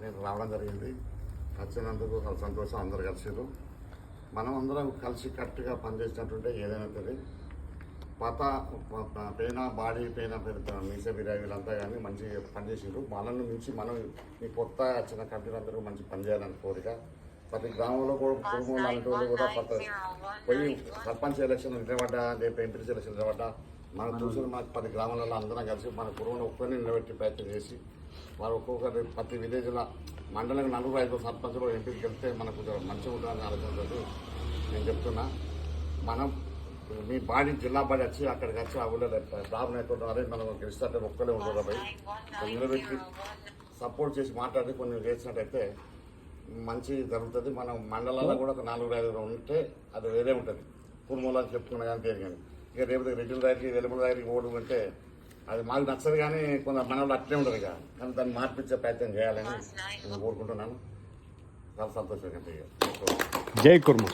నేను రావడం జరిగింది. వచ్చినందుకు సంతోషం. అందరు కలిసిరు. మనం అందరం కలిసి కరెక్ట్గా పనిచేసినట్టుంటే ఏదైనా అవుతుంది. పేన బాడీ పేన మీసే బిర్యానీ వీళ్ళంతా కానీ మంచిగా పనిచేసారు. మనల్ని మించి మనం ఈ కొత్త వచ్చిన కంపెనీలందరూ మంచి పనిచేయాలని కోరిక. ప్రతి గ్రామంలో కూడా కుటుంబం లాంటి వాళ్ళు కూడా పోయి సర్పంచ్ ఎలక్షన్ నిలబడ్డా, రేపు ఎంపీ ఎలక్షన్ నిలబడ్డా మనకు చూసిన మనకు 10 గ్రామాలలో అందరం కలిసి మన కుటుంబంలో ఒక్కరిని నిలబెట్టి ప్రయత్నం చేసి వారు ఒక్కొక్కరి ప్రతి విలేజ్లో మండలంలో 4-5 సర్పంచ్లు ఎంపీకి వెళ్తే మనకు కొంచెం మంచిగా ఉంటుందని ఆలోచనతో నేను చెప్తున్నా. మనం మీ బాడీ జిల్లా బాడీ వచ్చి అక్కడికి వచ్చి ఆ ఊళ్ళో ప్రాబ్లం అయిపోతున్నారే మనం గెలిస్తే ఒక్కలే ఉంటారు పోయి నిలబెట్టి సపోర్ట్ చేసి మాట్లాడి కొన్ని చేసినట్టయితే మంచి జరుగుతుంది. మనం మండలాల్లో కూడా ఒక 4-5 ఉంటే అది వేరే ఉంటుంది. కుటుంబంలో చెప్పుకున్నా కానీ పేరు కానీ ఇక రేపు రెడ్డిల దగ్గరికి వెలుగుల దగ్గరికి ఓడు అంటే అది మాకు నచ్చదు. కానీ కొంత మనలో అట్లే ఉండదు ఇక. కానీ దాన్ని మార్పించే ప్రయత్నం చేయాలని నేను కోరుకుంటున్నాను. చాలా సంతోషంగా. జై కుర్మ.